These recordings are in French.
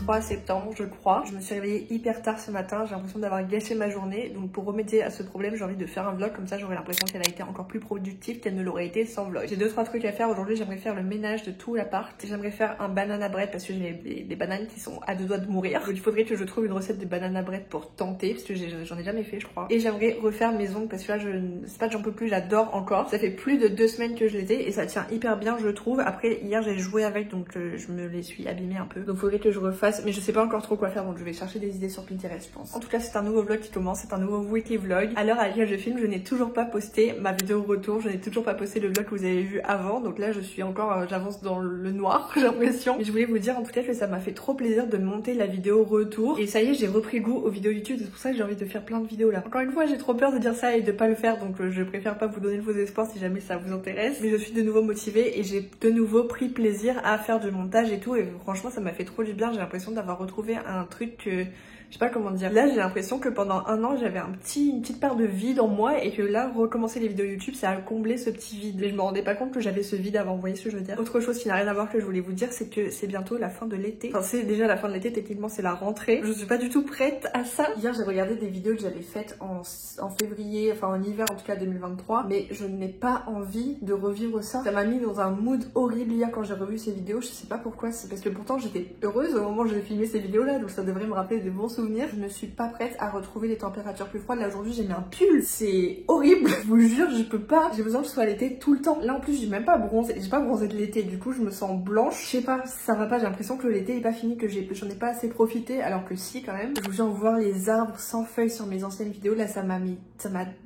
23 septembre je crois. Je me suis réveillée hyper tard ce matin, j'ai l'impression d'avoir gâché ma journée. Donc pour remédier à ce problème j'ai envie de faire un vlog, comme ça j'aurai l'impression qu'elle a été encore plus productive qu'elle ne l'aurait été sans vlog. J'ai 2-3 trucs à faire aujourd'hui, j'aimerais faire le ménage de tout l'appart. J'aimerais faire un banana bread parce que j'ai des bananes qui sont à 2 doigts de mourir. Donc il faudrait que je trouve une recette de banana bread pour tenter parce que j'en ai jamais fait je crois. Et j'aimerais refaire mes ongles parce que là c'est pas que j'en peux plus, j'adore encore. Ça fait plus de 2 semaines que je les ai et ça tient hyper bien je trouve. Après hier j'ai joué avec donc je me les suis abîmée un peu. Donc faudrait que je refasse mais je sais pas encore trop quoi faire donc je vais chercher des idées sur Pinterest je pense. En tout cas c'est un nouveau vlog qui commence, c'est un nouveau weekly vlog. À l'heure à laquelle je filme je n'ai toujours pas posté ma vidéo retour, je n'ai toujours pas posté le vlog que vous avez vu avant. Donc là je suis encore, j'avance dans le noir j'ai l'impression. Mais je voulais vous dire en tout cas que ça m'a fait trop plaisir de monter la vidéo retour. Et ça y est j'ai repris goût aux vidéos YouTube, c'est pour ça que j'ai envie de faire plein de vidéos là. Encore une fois j'ai trop peur de dire ça et de pas le faire donc je préfère pas vous donner de faux espoirs si jamais ça vous intéresse. Mais je suis de nouveau motivée et j'ai de nouveau pris plaisir à faire du montage et tout et franchement ça m'a fait trop du bien. J'ai l'impression d'avoir retrouvé un truc que je sais pas comment dire. Là j'ai l'impression que pendant un an j'avais une petite part de vide en moi et que là recommencer les vidéos YouTube ça a comblé ce petit vide. Mais je me rendais pas compte que j'avais ce vide avant, vous voyez ce que je veux dire. Autre chose qui n'a rien à voir que je voulais vous dire c'est que c'est bientôt la fin de l'été. Enfin c'est déjà la fin de l'été, techniquement c'est la rentrée. Je suis pas du tout prête à ça. Hier j'ai regardé des vidéos que j'avais faites en février, enfin en hiver en tout cas 2023. Mais je n'ai pas envie de revivre ça. Ça m'a mis dans un mood horrible hier quand j'ai revu ces vidéos. Je sais pas pourquoi, c'est parce que pourtant j'étais heureuse au moment où j'ai filmé ces vidéos là. Donc ça devrait me rappeler de bons souvenirs. Je ne suis pas prête à retrouver les températures plus froides. Là aujourd'hui j'ai mis un pull, c'est horrible. Je vous jure je peux pas, j'ai besoin que ce soit l'été tout le temps. Là en plus j'ai même pas bronzé, j'ai pas bronzé de l'été. Du coup je me sens blanche. Je sais pas, ça va pas, j'ai l'impression que l'été est pas fini, que j'en ai pas assez profité alors que si quand même. Je vous jure voir les arbres sans feuilles sur mes anciennes vidéos là ça m'a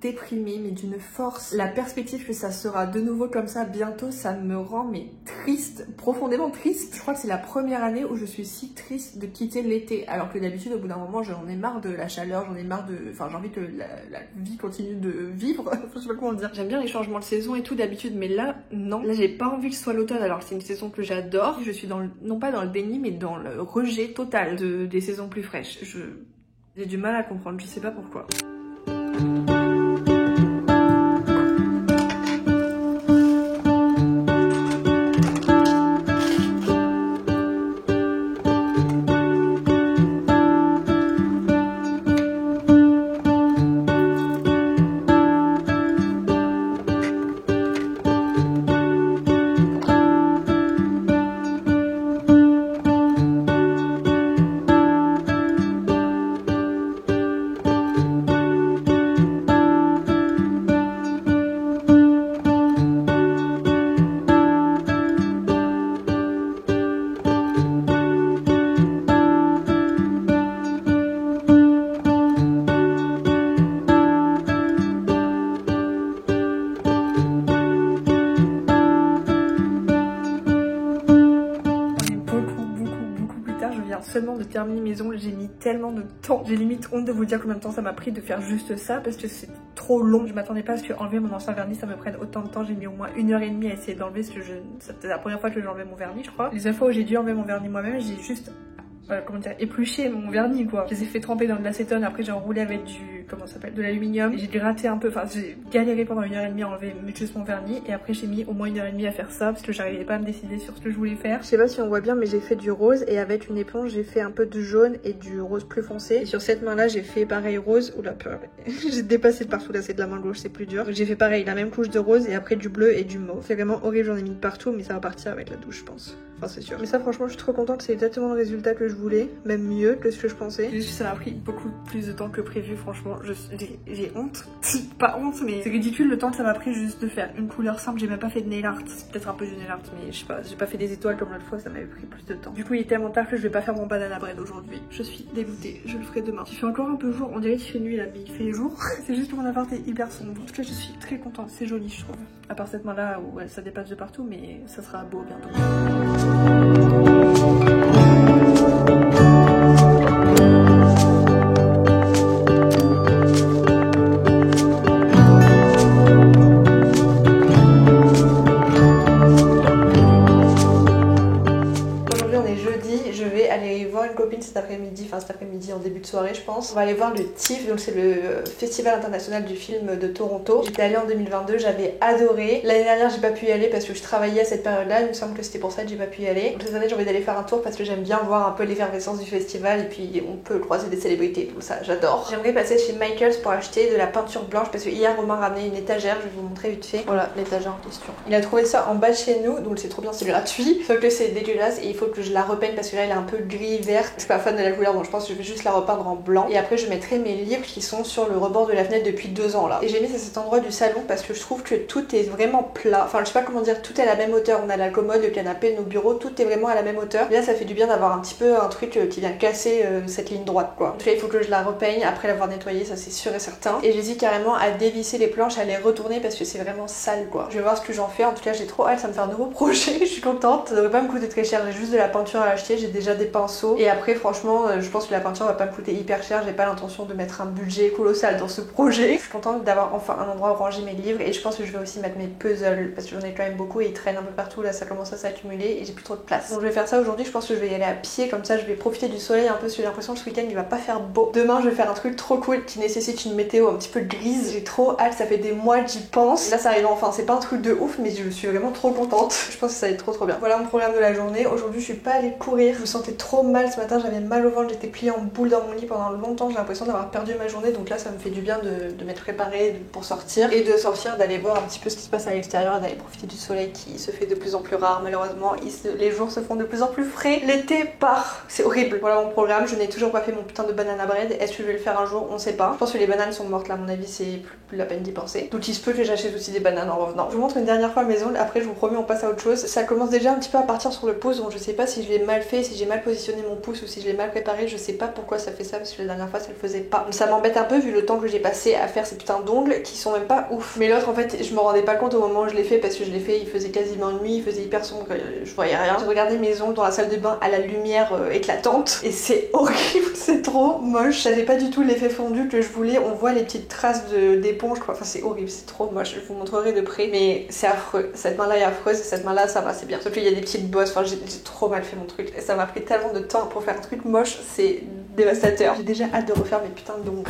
déprimée mais d'une force. La perspective que ça sera de nouveau comme ça bientôt ça me rend mais triste, profondément triste. Je crois que c'est la première année où je suis si triste de quitter l'été alors que d'habitude au bout d'un moment j'en ai marre de la chaleur, j'en ai marre de... Enfin j'ai envie que la vie continue de vivre, je sais pas comment dire. J'aime bien les changements de saison et tout d'habitude mais là non. Là j'ai pas envie que ce soit l'automne alors que c'est une saison que j'adore. Je suis non pas dans le déni mais dans le rejet total des saisons plus fraîches. J'ai du mal à comprendre, je sais pas pourquoi. Seulement de terminer mes ongles, j'ai mis tellement de temps, j'ai limite honte de vous dire combien de temps ça m'a pris de faire juste ça parce que c'est trop long. Je m'attendais pas à ce que enlever mon ancien vernis ça me prenne autant de temps. J'ai mis au moins 1h30 à essayer d'enlever parce que c'était la première fois que j'enlevais mon vernis je crois. Les seules fois où j'ai dû enlever mon vernis moi-même j'ai juste comment dire, épluché mon vernis quoi. Je les ai fait tremper dans de l'acétone, après j'ai enroulé avec du, comment ça s'appelle, de l'aluminium. J'ai gratté un peu, enfin j'ai galéré pendant 1h30 à enlever juste mon vernis et après j'ai mis au moins 1h30 à faire ça parce que j'arrivais pas à me décider sur ce que je voulais faire. Je sais pas si on voit bien mais j'ai fait du rose et avec une éponge j'ai fait un peu de jaune et du rose plus foncé. Et sur cette main là j'ai fait pareil rose, oula peur, j'ai dépassé de partout là, c'est de la main gauche, c'est plus dur. J'ai fait pareil, la même couche de rose et après du bleu et du mauve. C'est vraiment horrible, j'en ai mis de partout mais ça va partir avec la douche je pense. Enfin c'est sûr. Mais ça franchement je suis trop contente, c'est exactement le résultat que je voulais, même mieux que ce que je pensais. Juste ça m'a pris beaucoup plus de temps que prévu franchement, j'ai honte. Pas honte mais c'est ridicule le temps que ça m'a pris juste de faire une couleur simple, j'ai même pas fait de nail art, c'est peut-être un peu du nail art mais je sais pas, j'ai pas fait des étoiles comme l'autre fois, ça m'avait pris plus de temps. Du coup il est tellement tard que je vais pas faire mon banana bread aujourd'hui. Je suis dégoûtée, je le ferai demain. Il fait encore un peu jour, on dirait qu'il fait nuit là mais il fait jour. C'est juste que mon appart est hyper sombre. En tout cas je suis très contente, c'est joli je trouve. À part cette main là où ça dépasse de partout mais ça sera beau bientôt. Cet après-midi, enfin cet après-midi en début de soirée je pense. vacances. On va aller voir le TIFF, donc c'est le Festival international du film de Toronto. J'étais allée en 2022, j'avais adoré. L'année dernière j'ai pas pu y aller parce que je travaillais à cette période là, il me semble que c'était pour ça que j'ai pas pu y aller. Donc cette année j'ai envie d'aller faire un tour parce que j'aime bien voir un peu l'effervescence du festival et puis on peut croiser des célébrités, tout ça j'adore. J'aimerais passer chez Michaels pour acheter de la peinture blanche parce que hier Romain ramenait une étagère, je vais vous montrer vite fait. Voilà l'étagère en question. Il a trouvé ça en bas de chez nous, donc c'est trop bien, c'est gratuit. Sauf que c'est dégueulasse et il faut que je la repeigne parce que là elle est un peu gris verte. Je suis pas fan de la couleur donc je pense que je vais juste la repeindre en blanc. Et après je mettrai mes livres qui sont sur le rebord de la fenêtre depuis 2 ans là. Et j'ai mis à cet endroit du salon parce que je trouve que tout est vraiment plat. Enfin je sais pas comment dire, tout est à la même hauteur. On a la commode, le canapé, nos bureaux, tout est vraiment à la même hauteur. Et là ça fait du bien d'avoir un petit peu un truc qui vient casser cette ligne droite quoi. En tout cas il faut que je la repeigne après l'avoir nettoyée, ça c'est sûr et certain. Et j'hésite carrément à dévisser les planches, à les retourner parce que c'est vraiment sale quoi. Je vais voir ce que j'en fais. En tout cas j'ai trop hâte, ça me fait un nouveau projet. Je suis contente. Ça devrait pas me coûter très cher. J'ai juste de la peinture à acheter, j'ai déjà des pinceaux. Et après franchement je pense que la peinture va pas me coûter hyper cher. J'ai pas l'intention de mettre un budget colossal dans ce projet. Je suis contente d'avoir enfin un endroit où ranger mes livres et je pense que je vais aussi mettre mes puzzles parce que j'en ai quand même beaucoup et ils traînent un peu partout. Là ça commence à s'accumuler et j'ai plus trop de place. Donc je vais faire ça aujourd'hui. Je pense que je vais y aller à pied comme ça je vais profiter du soleil un peu parce que j'ai l'impression que ce week-end il va pas faire beau. Demain je vais faire un truc trop cool qui nécessite une météo un petit peu grise. J'ai trop hâte, ça fait des mois que j'y pense. Là ça arrive enfin, c'est pas un truc de ouf mais je suis vraiment trop contente. Je pense que ça va être trop bien. Voilà mon programme de la journée. Aujourd'hui je suis pas allée courir. Je me sentais trop mal ce matin, j'avais mal au ventre, j'étais pliée en boule dans mon lit pendant longtemps. J'ai l'impression d'avoir perdu ma journée donc là ça me fait du bien de m'être préparée pour sortir et de sortir, d'aller voir un petit peu ce qui se passe à l'extérieur, d'aller profiter du soleil qui se fait de plus en plus rare malheureusement. Les jours se font de plus en plus frais. L'été part, c'est horrible. Voilà mon programme. Je n'ai toujours pas fait mon putain de banana bread. Est-ce que je vais le faire un jour? On sait pas. Je pense que les bananes sont mortes là, à mon avis c'est plus la peine d'y penser. Donc il se peut que j'achète aussi des bananes en revenant. Je vous montre une dernière fois mes ongles, après je vous promets on passe à autre chose. Ça commence déjà un petit peu à partir sur le pouce donc je sais pas si je l'ai mal fait, si j'ai mal positionné mon pouce ou si je l'ai mal préparé. Je sais pas pourquoi ça fait ça parce que la dernière fois ça le faisait pas. Ça m'embête un peu vu le temps que j'ai passé à faire ces putains d'ongles qui sont même pas ouf. Mais l'autre en fait je me rendais pas compte au moment où je l'ai fait parce que je l'ai fait il faisait quasiment nuit, il faisait hyper sombre, je voyais rien. J'ai regardé mes ongles dans la salle de bain à la lumière éclatante et c'est horrible, c'est trop moche. Ça fait pas du tout l'effet fondu que je voulais. On voit les petites traces d'éponge quoi. Enfin c'est horrible, c'est trop moche. Je vous montrerai de près mais c'est affreux. Cette main là est affreuse et cette main là ça va, c'est bien. Sauf qu'il y a des petites bosses, enfin j'ai trop mal fait mon truc et ça m'a pris tellement de temps pour faire un truc moche, c'est dévastateur. J'ai déjà hâte de refaire mes putains d'ongles.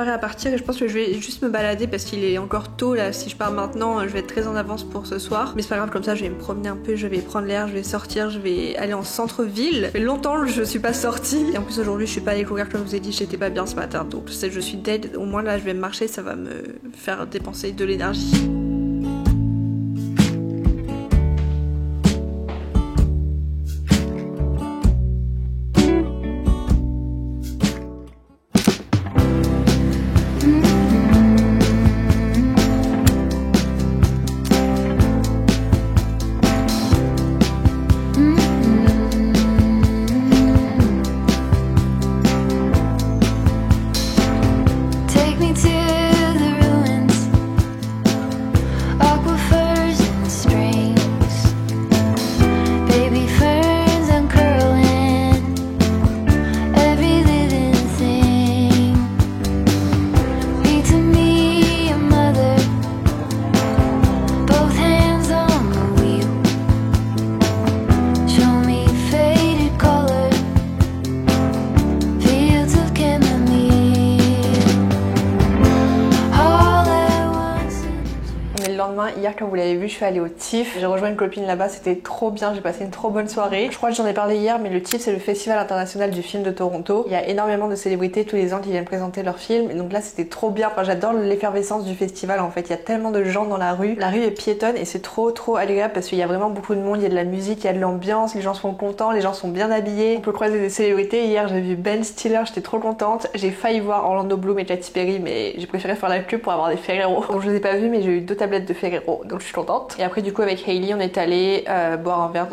À partir et je pense que je vais juste me balader parce qu'il est encore tôt là. Si je pars maintenant je vais être très en avance pour ce soir mais c'est pas grave, comme ça je vais me promener un peu, je vais prendre l'air, je vais sortir, je vais aller en centre-ville. Ça fait longtemps que je suis pas sortie et en plus aujourd'hui je suis pas allée courir comme je vous ai dit, j'étais pas bien ce matin donc je suis dead. Au moins là je vais marcher, ça va me faire dépenser de l'énergie. Hier comme vous l'avez vu je suis allée au TIFF, j'ai rejoint une copine là-bas, c'était trop bien, j'ai passé une trop bonne soirée. Je crois que j'en ai parlé hier mais le TIFF c'est le festival international du film de Toronto. Il y a énormément de célébrités tous les ans qui viennent présenter leurs films et donc là c'était trop bien, enfin j'adore l'effervescence du festival en fait, il y a tellement de gens dans la rue est piétonne et c'est trop agréable parce qu'il y a vraiment beaucoup de monde, il y a de la musique, il y a de l'ambiance, les gens sont contents, les gens sont bien habillés, on peut croiser des célébrités. Hier j'ai vu Ben Stiller, j'étais trop contente, j'ai failli voir Orlando Bloom et Katy Perry mais j'ai préféré faire la queue pour avoir des Ferrero. Donc je les ai pas vus mais j'ai eu 2 tablettes de Ferrero donc je suis contente. Et après du coup avec Hailey on est allé boire un verre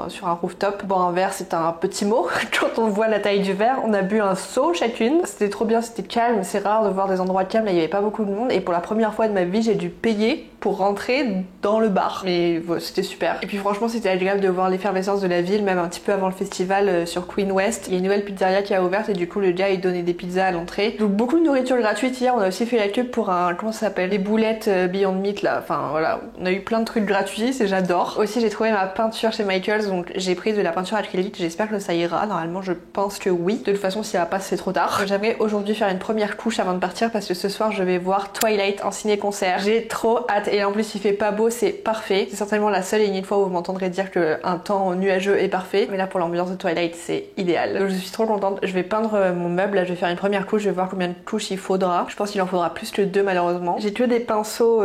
sur un rooftop. Boire un verre c'est un petit mot quand on voit la taille du verre. On a bu un seau chacune, c'était trop bien, c'était calme, c'est rare de voir des endroits calmes, là il y avait pas beaucoup de monde et pour la première fois de ma vie j'ai dû payer pour rentrer dans le bar. Mais voilà, c'était super. Et puis franchement c'était agréable de voir l'effervescence de la ville, même un petit peu avant le festival sur Queen West. Il y a une nouvelle pizzeria qui a ouvert et du coup le gars il donnait des pizzas à l'entrée. Donc beaucoup de nourriture gratuite. Hier on a aussi fait la queue pour un, comment ça s'appelle, les boulettes Beyond Meat là. Enfin voilà, on a eu plein de trucs gratuits, c'est j'adore. Aussi j'ai trouvé ma peinture chez Michaels, donc j'ai pris de la peinture acrylique. J'espère que ça ira. Normalement je pense que oui. De toute façon si ça va pas c'est trop tard. J'aimerais aujourd'hui faire une première couche avant de partir parce que ce soir je vais voir Twilight en ciné-concert. J'ai trop hâte et en plus il fait pas beau, c'est parfait. C'est certainement la seule et unique fois où vous m'entendrez dire qu'un temps nuageux est parfait. Mais là pour l'ambiance de Twilight c'est idéal. Donc je suis trop contente. Je vais peindre mon meuble. Là je vais faire une première couche. Je vais voir combien de couches il faudra. Je pense qu'il en faudra plus que 2 malheureusement. J'ai que des pinceaux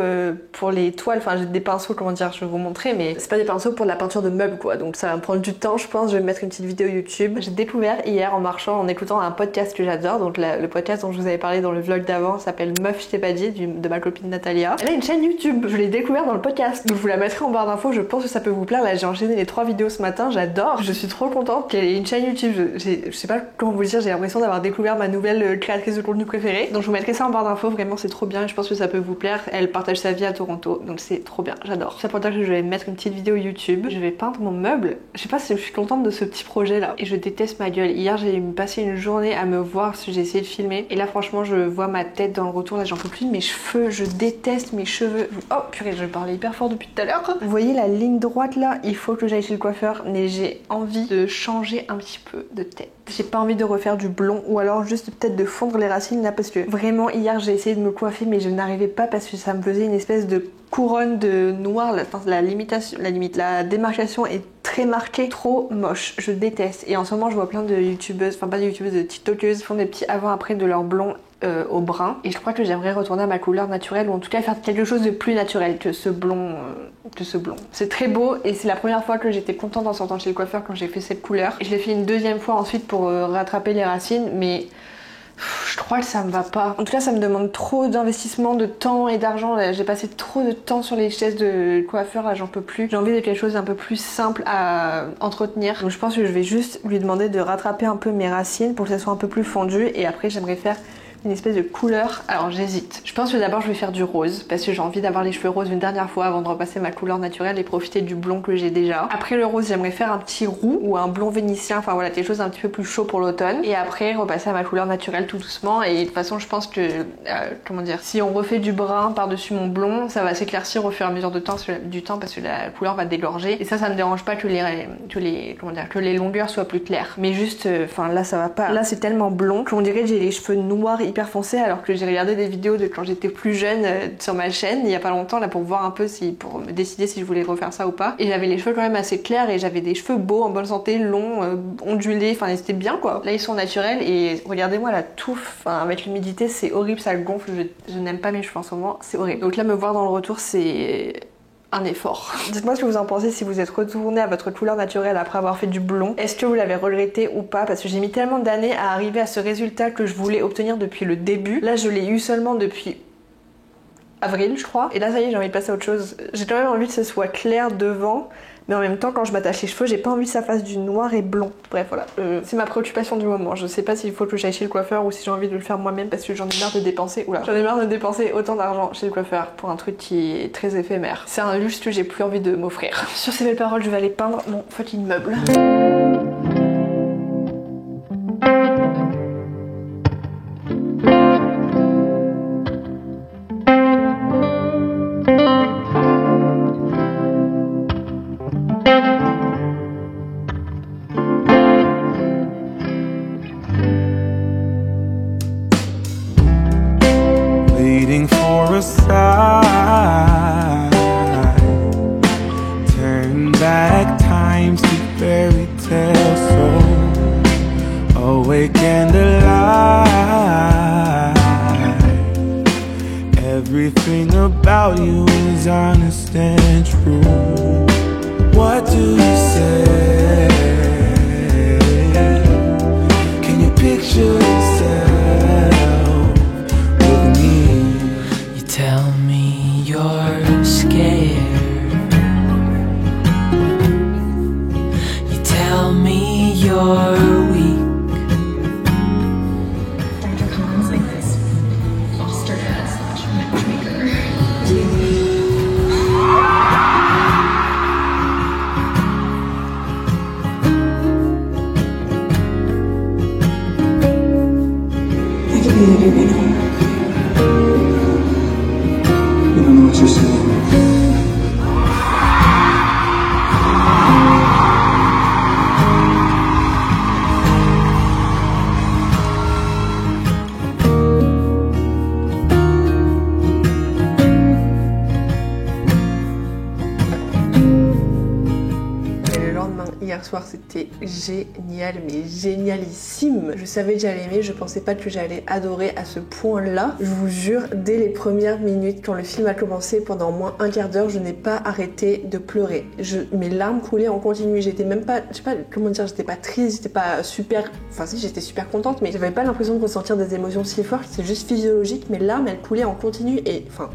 pour les toiles. Enfin j'ai des pinceaux, comment dire, je vais vous montrer. Mais c'est pas des pinceaux pour la peinture de meubles quoi. Donc ça va me prendre du temps je pense. Je vais mettre une petite vidéo YouTube. J'ai découvert hier en marchant, en écoutant un podcast que j'adore. Donc le podcast dont je vous avais parlé dans le vlog d'avant s'appelle Meuf je t'ai pas dit de ma copine Natalia. Elle a une chaîne YouTube. Je l'ai découvert dans le podcast. Donc je vous la mettrai en barre d'infos. Je pense que ça peut vous plaire. Là j'ai enchaîné les 3 vidéos ce matin. J'adore. Je suis trop contente qu'elle ait une chaîne YouTube. Je sais pas comment vous le dire. J'ai l'impression d'avoir découvert ma nouvelle créatrice de contenu préférée. Donc je vous mettrai ça en barre d'infos. Vraiment c'est trop bien. Je pense que ça peut vous plaire. Elle partage sa vie à Toronto. Donc c'est trop bien. J'adore. Ça pour dire que je vais mettre une petite vidéo YouTube. Je vais peindre mon meuble. Je sais pas si je suis contente de ce petit projet là. Et je déteste ma gueule. Hier j'ai passé une journée à me voir parce que j'ai essayé de filmer. Et là franchement je vois ma tête dans le retour. Là j'en peux plus de mes cheveux. Je déteste mes cheveux. Oh purée, je parlais hyper fort depuis tout à l'heure. Vous voyez la ligne droite là? Il faut que j'aille chez le coiffeur. Mais j'ai envie de changer un petit peu de tête. J'ai pas envie de refaire du blond ou alors juste peut-être de fondre les racines là parce que vraiment hier j'ai essayé de me coiffer mais je n'arrivais pas parce que ça me faisait une espèce de couronne de noir. La démarcation est très marquée, trop moche, je déteste. Et en ce moment je vois plein de youtubeuses, enfin pas de youtubeuses, de tiktokeuses qui font des petits avant-après de leur blond au brun et je crois que j'aimerais retourner à ma couleur naturelle ou en tout cas faire quelque chose de plus naturel que ce blond. C'est très beau et c'est la première fois que j'étais contente en sortant chez le coiffeur quand j'ai fait cette couleur. Et je l'ai fait une deuxième fois ensuite pour rattraper les racines mais je crois que ça me va pas. En tout cas ça me demande trop d'investissement de temps et d'argent. J'ai passé trop de temps sur les chaises de coiffeur, là j'en peux plus. J'ai envie de quelque chose d'un peu plus simple à entretenir. Donc je pense que je vais juste lui demander de rattraper un peu mes racines pour que ça soit un peu plus fondu et après j'aimerais faire une espèce de couleur. Alors j'hésite. Je pense que d'abord je vais faire du rose parce que j'ai envie d'avoir les cheveux roses une dernière fois avant de repasser ma couleur naturelle et profiter du blond que j'ai déjà. Après le rose j'aimerais faire un petit roux ou un blond vénitien, enfin voilà quelque chose d'un petit peu plus chaud pour l'automne et après repasser à ma couleur naturelle tout doucement et de toute façon je pense que comment dire, si on refait du brun par dessus mon blond ça va s'éclaircir au fur et à mesure du temps parce que la couleur va dégorger et ça me dérange pas que les longueurs soient plus claires mais juste enfin là ça va pas. Là c'est tellement blond qu'on dirait que j'ai les cheveux noirs hyper foncé alors que j'ai regardé des vidéos de quand j'étais plus jeune sur ma chaîne il y a pas longtemps là pour voir un peu pour me décider si je voulais refaire ça ou pas et j'avais les cheveux quand même assez clairs et j'avais des cheveux beaux en bonne santé, longs, ondulés, enfin c'était bien quoi. Là ils sont naturels et regardez-moi la touffe, enfin avec l'humidité c'est horrible, ça gonfle, je n'aime pas mes cheveux en ce moment, c'est horrible. Donc là me voir dans le retour c'est un effort. Dites-moi ce que vous en pensez si vous êtes retourné à votre couleur naturelle après avoir fait du blond. Est-ce que vous l'avez regretté ou pas? Parce que j'ai mis tellement d'années à arriver à ce résultat que je voulais obtenir depuis le début. Là je l'ai eu seulement depuis avril je crois. Et là ça y est j'ai envie de passer à autre chose. J'ai quand même envie que ce soit clair devant. Mais en même temps quand je m'attache les cheveux j'ai pas envie que ça fasse du noir et blond. Bref voilà, c'est ma préoccupation du moment. Je sais pas s'il faut que j'aille chez le coiffeur ou si j'ai envie de le faire moi-même parce que j'en ai marre de dépenser. J'en ai marre de dépenser autant d'argent chez le coiffeur pour un truc qui est très éphémère. C'est un luxe que j'ai plus envie de m'offrir. Sur ces belles paroles je vais aller peindre mon fucking meuble. Waiting for a sign, turn back time, see fairy tales, so awake and alive. Everything about you is honest and true. What do you say? Can you picture yourself? Tell me you're scared. You tell me you're weak. Dr. Collins like this foster dad / matchmaker. hier soir, c'était génial, mais génialissime. Je savais que j'allais aimer, je pensais pas que j'allais adorer à ce point-là. Je vous jure, dès les premières minutes, quand le film a commencé, pendant au moins un quart d'heure, je n'ai pas arrêté de pleurer. Mes larmes coulaient en continu, j'étais même pas, je sais pas comment dire, j'étais pas triste, j'étais pas super, enfin si, j'étais super contente, mais j'avais pas l'impression de ressentir des émotions si fortes, c'est juste physiologique, mes larmes elles coulaient en continu et enfin...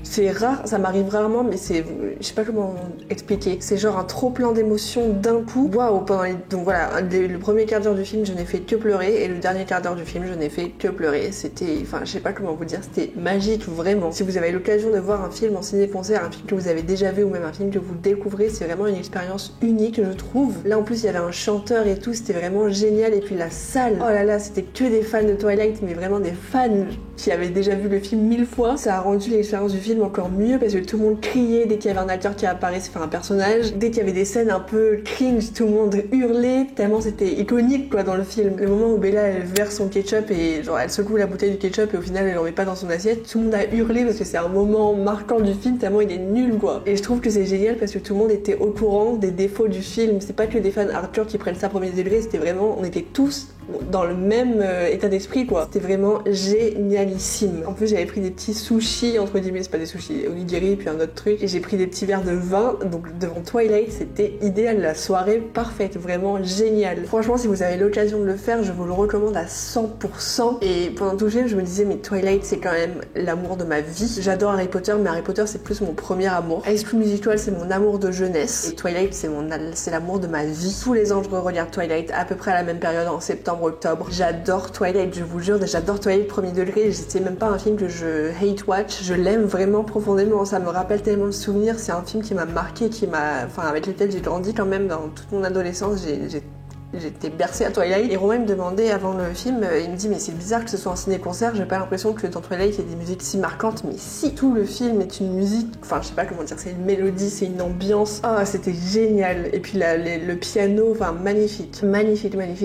C'est rare, ça m'arrive rarement, mais c'est, je sais pas comment expliquer. C'est genre un trop plein d'émotions d'un coup. Waouh, donc voilà, le premier quart d'heure du film, je n'ai fait que pleurer, et le dernier quart d'heure du film, je n'ai fait que pleurer. C'était, enfin, je sais pas comment vous dire, c'était magique, vraiment. Si vous avez l'occasion de voir un film en ciné-concert, un film que vous avez déjà vu ou même un film que vous découvrez, c'est vraiment une expérience unique, je trouve. Là, en plus, il y avait un chanteur et tout, c'était vraiment génial. Et puis la salle, oh là là, c'était que des fans de Twilight, mais vraiment des fans qui avaient déjà vu le film 1000 fois. Ça a rendu l'expérience du film encore mieux parce que tout le monde criait dès qu'il y avait un acteur qui apparaissait, enfin un personnage. Dès qu'il y avait des scènes un peu cringe, tout le monde hurlait tellement c'était iconique quoi dans le film. Le moment où Bella elle verse son ketchup et genre elle secoue la bouteille du ketchup et au final elle en met pas dans son assiette, tout le monde a hurlé parce que c'est un moment marquant du film tellement il est nul quoi. Et je trouve que c'est génial parce que tout le monde était au courant des défauts du film. C'est pas que des fans hardcore qui prennent ça premier degré, c'était vraiment, on était tous dans le même état d'esprit quoi. C'était vraiment génialissime. En plus j'avais pris des petits sushis entre guillemets, c'est pas des sushis, onigiri puis un autre truc, et j'ai pris des petits verres de vin, donc devant Twilight c'était idéal, la soirée parfaite, vraiment génial. Franchement si vous avez l'occasion de le faire, je vous le recommande à 100%. Et pendant tout le film je me disais mais Twilight c'est quand même l'amour de ma vie. J'adore Harry Potter, mais Harry Potter c'est plus mon premier amour. High School Musical c'est mon amour de jeunesse, et Twilight c'est l'amour de ma vie. Tous les ans je regarde Twilight à peu près à la même période, en septembre, octobre. J'adore Twilight, je vous jure, j'adore Twilight premier degré. C'est même pas un film que je hate watch, je l'aime vraiment profondément, ça me rappelle tellement de souvenirs. C'est un film qui m'a marqué, avec lequel j'ai grandi quand même dans toute mon adolescence. J'étais bercée à Twilight, et Romain me demandait avant le film, il me dit mais c'est bizarre que ce soit un ciné-concert, j'ai pas l'impression que dans Twilight il y ait des musiques si marquantes, mais si, tout le film est une musique, enfin je sais pas comment dire, c'est une mélodie, c'est une ambiance, oh c'était génial. Et puis le piano, enfin magnifique,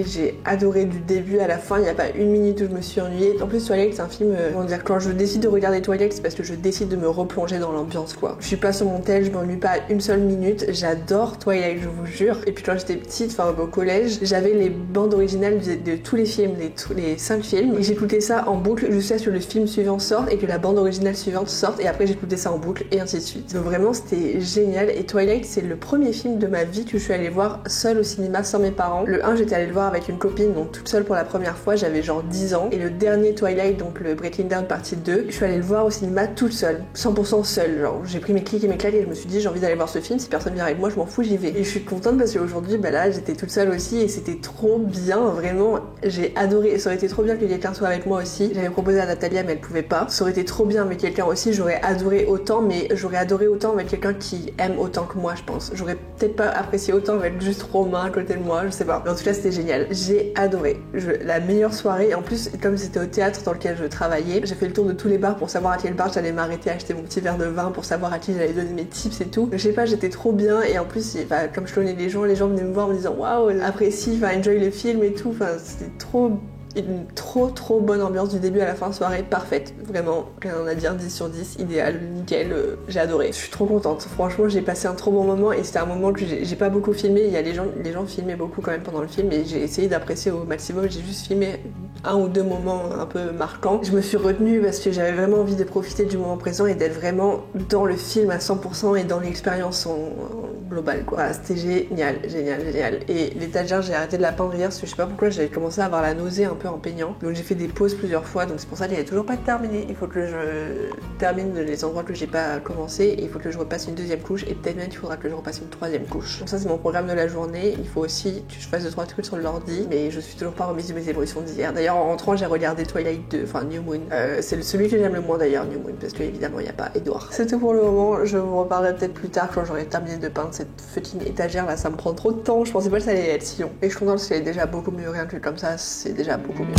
j'ai adoré du début à la fin, il y a pas une minute où je me suis ennuyée. En plus Twilight c'est un film, comment dire, quand je décide de regarder Twilight c'est parce que je décide de me replonger dans l'ambiance quoi. Je suis pas sur mon tel, je m'ennuie pas une seule minute, j'adore Twilight, je vous jure. Et puis quand j'étais petite, enfin au collège, j'avais les bandes originales de tous les films, les 5 films, et j'écoutais ça en boucle jusqu'à ce que le film suivant sorte et que la bande originale suivante sorte, et après j'écoutais ça en boucle et ainsi de suite. Donc vraiment c'était génial. Et Twilight c'est le premier film de ma vie que je suis allée voir seule au cinéma sans mes parents. Le 1 j'étais allée le voir avec une copine, donc toute seule pour la première fois, j'avais genre 10 ans, et le dernier Twilight, donc le Breaking Down partie 2, je suis allée le voir au cinéma toute seule, 100% seule, genre j'ai pris mes clics et mes claques et je me suis dit j'ai envie d'aller voir ce film, si personne vient avec moi je m'en fous, j'y vais. Et je suis contente parce qu'aujourd'hui bah là j'étais toute seule aussi et c'était trop bien, vraiment j'ai adoré. Et ça aurait été trop bien que quelqu'un soit avec moi aussi. J'avais proposé à Natalia mais elle pouvait pas. Ça aurait été trop bien avec quelqu'un aussi, j'aurais adoré autant, mais j'aurais adoré autant avec quelqu'un qui aime autant que moi je pense. J'aurais peut-être pas apprécié autant avec juste Romain à côté de moi, je sais pas. Mais en tout cas c'était génial, j'ai adoré. La meilleure soirée, en plus comme c'était au théâtre dans lequel je travaillais, j'ai fait le tour de tous les bars pour savoir à quel bar j'allais m'arrêter acheter mon petit verre de vin, pour savoir à qui j'allais donner mes tips et tout. Je sais pas, j'étais trop bien, et en plus bah, comme je connais les gens venaient me voir en me disant waouh, apprécie, enjoy le film et tout, enfin c'était une trop bonne ambiance du début à la fin, soirée parfaite, vraiment rien à dire, 10 sur 10, idéal, nickel, j'ai adoré. Je suis trop contente, franchement j'ai passé un trop bon moment, et c'était un moment que j'ai pas beaucoup filmé. Il y a les gens filmaient beaucoup quand même pendant le film, et j'ai essayé d'apprécier au maximum. J'ai juste filmé un ou deux moments un peu marquants. Je me suis retenue parce que j'avais vraiment envie de profiter du moment présent et d'être vraiment dans le film à 100% et dans l'expérience en global quoi. Voilà, c'était génial. Et l'étagère, j'ai arrêté de la peindre hier parce que je sais pas pourquoi j'avais commencé à avoir la nausée un peu en peignant. Donc j'ai fait des pauses plusieurs fois, donc c'est pour ça qu'elle est toujours pas terminée. Il faut que je termine les endroits que j'ai pas commencé, et il faut que je repasse une deuxième couche, et peut-être même qu'il faudra que je repasse une troisième couche. Donc ça c'est mon programme de la journée. Il faut aussi que je fasse 2-3 trucs sur l'ordi, mais je suis toujours pas remise de mes évolutions d'hier. D'ailleurs en rentrant j'ai regardé Twilight 2, enfin New Moon. C'est celui que j'aime le moins d'ailleurs, New Moon, parce que évidemment il n'y a pas Edward. C'est tout pour le moment, je vous reparlerai peut-être plus tard quand j'aurai terminé de peindre cette fucking étagère là, ça me prend trop de temps, je pensais pas que ça allait être si long. Et je suis contente parce qu'elle est déjà beaucoup mieux, rien que comme ça, c'est déjà beaucoup mieux.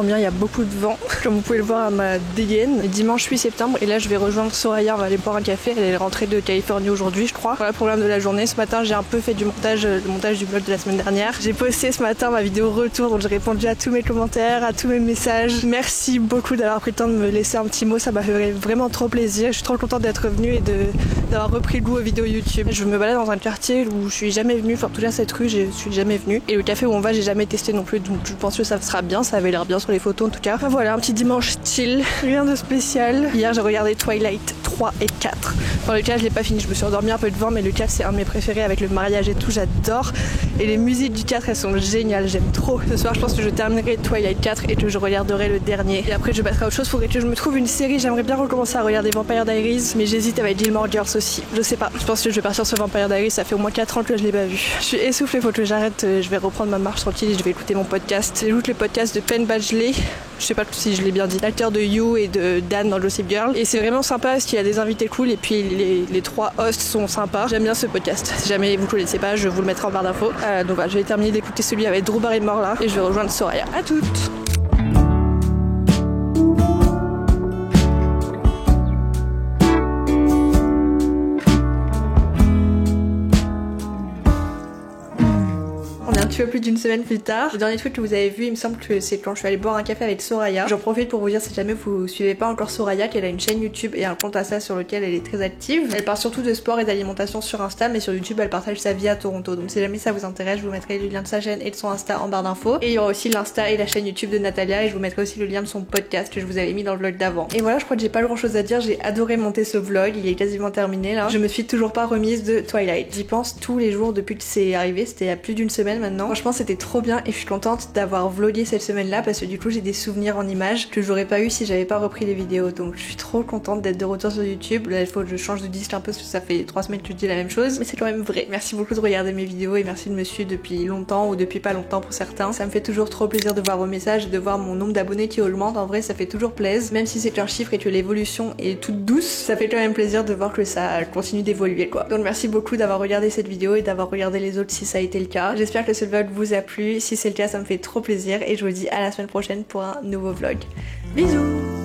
m'entend bien, il y a beaucoup de vent, comme vous pouvez le voir à ma dégaine. Dimanche 8 septembre, et là je vais rejoindre Soraya, on va aller boire un café, elle est rentrée de Californie aujourd'hui je crois. Voilà le programme de la journée. Ce matin j'ai un peu fait le montage du vlog de la semaine dernière. J'ai posté ce matin ma vidéo retour, donc j'ai répondu à tous mes commentaires, à tous mes messages. Merci beaucoup d'avoir pris le temps de me laisser un petit mot, ça m'a fait vraiment trop plaisir. Je suis trop contente d'être venue et d'avoir repris le goût aux vidéos YouTube. Je me balade dans un quartier où je suis jamais venue, enfin en tout cas cette rue je suis jamais venue. Et le café où on va j'ai jamais testé non plus, donc je pense que ça sera bien, ça avait l'air bien sur les photos en tout cas. Voilà, un petit dimanche chill, rien de spécial. Hier j'ai regardé Twilight 3 et 4. Enfin le 4 je l'ai pas fini, je me suis endormie un peu devant, mais le 4 c'est un de mes préférés avec le mariage et tout, j'adore. Et les musiques du 4 elles sont géniales, j'aime trop. Ce soir je pense que je terminerai Twilight 4 et que je regarderai le dernier. Et après je passerai à autre chose, faudrait que je me trouve une série, j'aimerais bien recommencer à regarder Vampire Diaries, mais j'hésite avec Gilmore Girls aussi. Je sais pas, je pense que je vais partir sur Vampire Diaries, ça fait au moins 4 ans que je l'ai pas vu. Je suis essoufflée, faut que j'arrête, je vais reprendre ma marche tranquille et je vais écouter mon podcast. J'écoute le podcast de Penn Badgley, je sais pas si je l'ai bien dit, l'acteur de You et de Dan dans Gossip Girl. Et c'est vraiment sympa parce qu'il y a des invités cool et puis les 3 hosts sont sympas. J'aime bien ce podcast. Si jamais vous ne connaissez pas, je vous le mettrai en barre d'infos. Donc voilà, je vais terminer d'écouter celui avec Drew Barrymore là et je vais rejoindre Soraya. À toutes. Un petit peu plus d'une semaine plus tard. Le dernier truc que vous avez vu, il me semble que c'est quand je suis allée boire un café avec Soraya. J'en profite pour vous dire, si jamais vous suivez pas encore Soraya, qu'elle a une chaîne YouTube et un compte Insta sur lequel elle est très active. Elle parle surtout de sport et d'alimentation sur Insta, mais sur YouTube elle partage sa vie à Toronto. Donc si jamais ça vous intéresse, je vous mettrai le lien de sa chaîne et de son Insta en barre d'infos. Et il y aura aussi l'Insta et la chaîne YouTube de Natalia, et je vous mettrai aussi le lien de son podcast que je vous avais mis dans le vlog d'avant. Et voilà, je crois que j'ai pas grand chose à dire, j'ai adoré monter ce vlog, il est quasiment terminé là. Je me suis toujours pas remise de Twilight. J'y pense tous les jours depuis que c'est arrivé, c'était il y a plus d'une semaine maintenant. Franchement c'était trop bien et je suis contente d'avoir vlogué cette semaine là parce que du coup j'ai des souvenirs en images que j'aurais pas eu si j'avais pas repris les vidéos, donc je suis trop contente d'être de retour sur YouTube. Là il faut que je change de disque un peu parce que ça fait 3 semaines que je dis la même chose, mais c'est quand même vrai. Merci beaucoup de regarder mes vidéos et merci de me suivre depuis longtemps ou depuis pas longtemps pour certains. Ça me fait toujours trop plaisir de voir vos messages et de voir mon nombre d'abonnés qui augmente. En vrai ça fait toujours plaisir, même si c'est qu'un chiffre et que l'évolution est toute douce, ça fait quand même plaisir de voir que ça continue d'évoluer quoi. Donc merci beaucoup d'avoir regardé cette vidéo et d'avoir regardé les autres si ça a été le cas. J'espère que ce vlog vous a plu, si c'est le cas ça me fait trop plaisir et je vous dis à la semaine prochaine pour un nouveau vlog. Bisous.